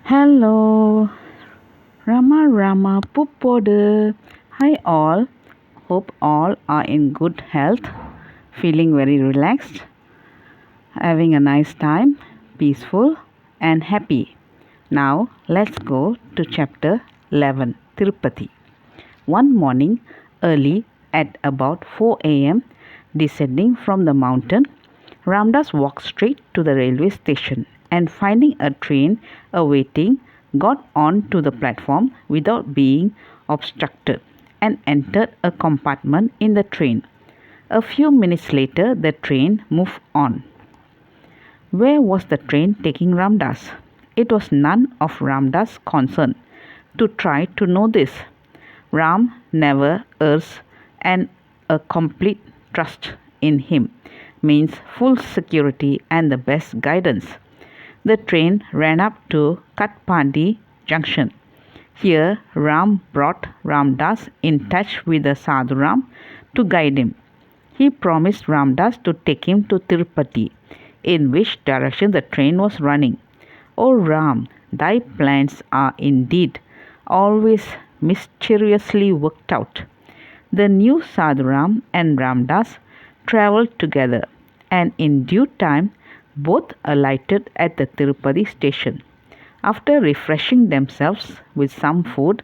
Hello, Rama Rama Puppodu. Hi all. Hope all are in good health, feeling very relaxed, having a nice time, peaceful and happy. Now let's go to chapter 11, Tirupati. One morning, early at about 4 a.m., descending from the mountain, Ramdas walked straight to the railway station and finding a train awaiting, got on to the platform without being obstructed and entered a compartment in the train. A few minutes later, the train moved on. Where was the train taking Ramdas? It was none of Ramdas' concern to try to know this. Ram never errs, and a complete trust in him means full security and the best guidance. The train ran up to Katpandi junction. Here Ram brought Ramdas in touch with the Sadhuram to guide him. He promised Ramdas to take him to Tirupati, in which direction the train was running. O Ram, thy plans are indeed always mysteriously worked out. The new Sadhuram and Ramdas travelled together, and in due time both alighted at the Tirupati station. After refreshing themselves with some food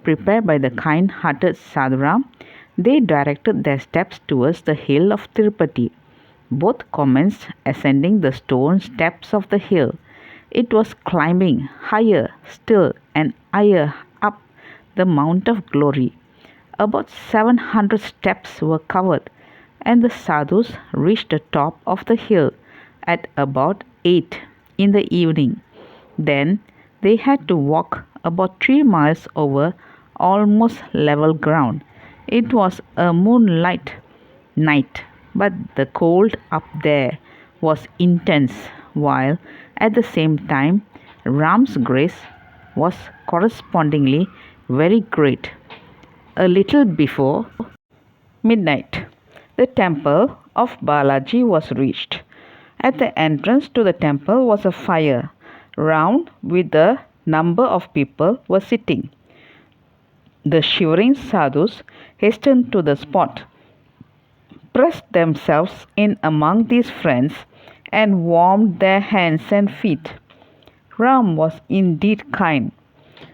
prepared by the kind-hearted Sadhuram, they directed their steps towards the hill of Tirupati. Both commenced ascending the stone steps of the hill. It was climbing higher still and higher up the Mount of Glory. About 700 steps were covered, and the sadhus reached the top of the hill at about 8 in the evening. Then they had to walk about 3 miles over almost level ground. It was a moonlight night, but the cold up there was intense, while at the same time Ram's grace was correspondingly very great. A little before midnight, the temple of Balaji was reached. At the entrance to the temple was a fire, round which a number of people were sitting. The shivering sadhus hastened to the spot, pressed themselves in among these friends, and warmed their hands and feet. Ram was indeed kind.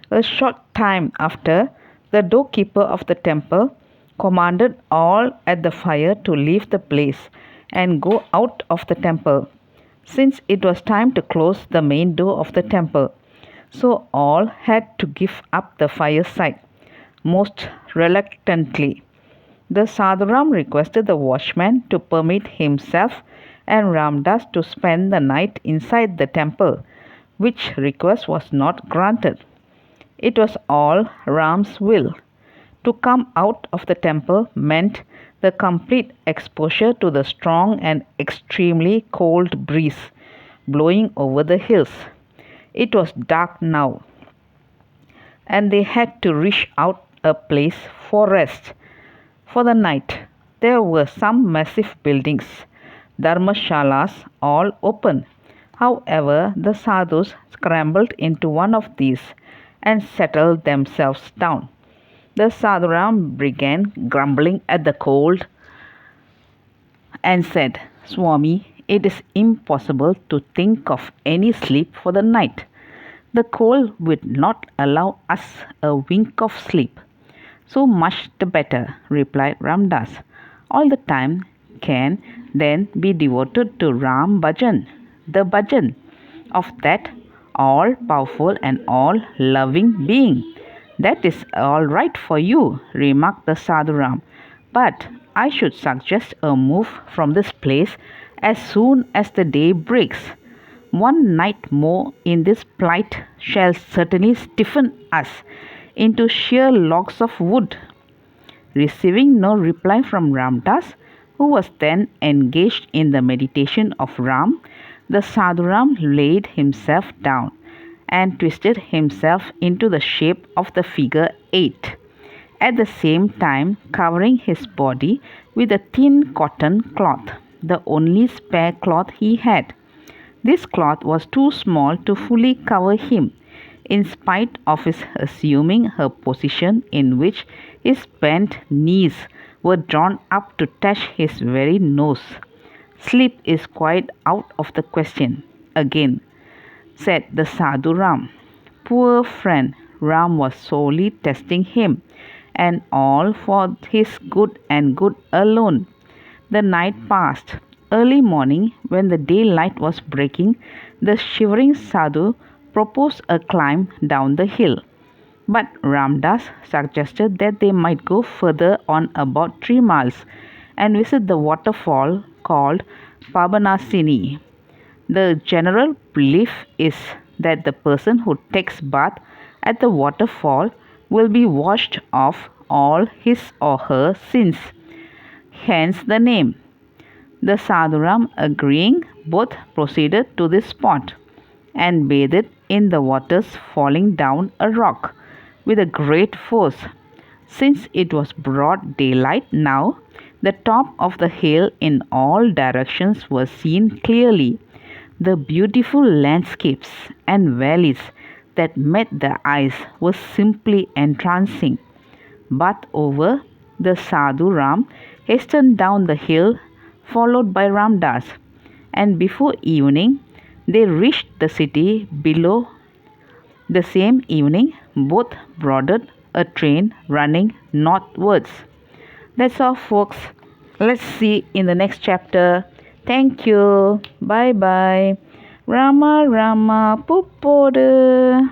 A short time after, the doorkeeper of the temple commanded all at the fire to leave the place and go out of the temple, since it was time to close the main door of the temple. So all had to give up the fireside, most reluctantly. The Sadhuram requested the watchman to permit himself and Ramdas to spend the night inside the temple, which request was not granted. It was all Ram's will. To come out of the temple meant the complete exposure to the strong and extremely cold breeze blowing over the hills. It was dark now, and they had to reach out a place for rest. For the night, there were some massive buildings, dharmashalas, all open. However, the sadhus scrambled into one of these and settled themselves down. The sadhuram began grumbling at the cold and said, Swami, it is impossible to think of any sleep for the night. The cold would not allow us a wink of sleep. So much the better, replied Ramdas. All the time can then be devoted to Ram Bhajan, the Bhajan of that all-powerful and all-loving being. That is all right for you, remarked the Sadhuram. But I should suggest a move from this place as soon as the day breaks. One night more in this plight shall certainly stiffen us into sheer logs of wood. Receiving no reply from Ramdas, who was then engaged in the meditation of Ram, the Sadhuram laid himself down and twisted himself into the shape of the figure 8, at the same time covering his body with a thin cotton cloth, the only spare cloth he had. This cloth was too small to fully cover him. in spite of his assuming her position in which his bent knees were drawn up to touch his very nose. Sleep is quite out of the question. Again, said the Sadhu Ram. Poor friend, Ram was sorely testing him, and all for his good and good alone. The night passed. Early morning, when the daylight was breaking, the shivering Sadhu proposed a climb down the hill. But Ramdas suggested that they might go further on about 3 miles and visit the waterfall called Pabanasini. The general belief is that the person who takes bath at the waterfall will be washed off all his or her sins. Hence the name. The Sadhuram agreeing, both proceeded to this spot and bathed in the waters falling down a rock with a great force. Since it was broad daylight now, the top of the hill in all directions was seen clearly. The beautiful landscapes and valleys that met the eyes were simply entrancing. But over, the Sadhu Ram hastened down the hill, followed by Ramdas, and before evening they reached the city below. The same evening, both boarded a train running northwards. That's all, folks. Let's see in the next chapter. Thank you. Bye bye. Rama Rama Puppodu.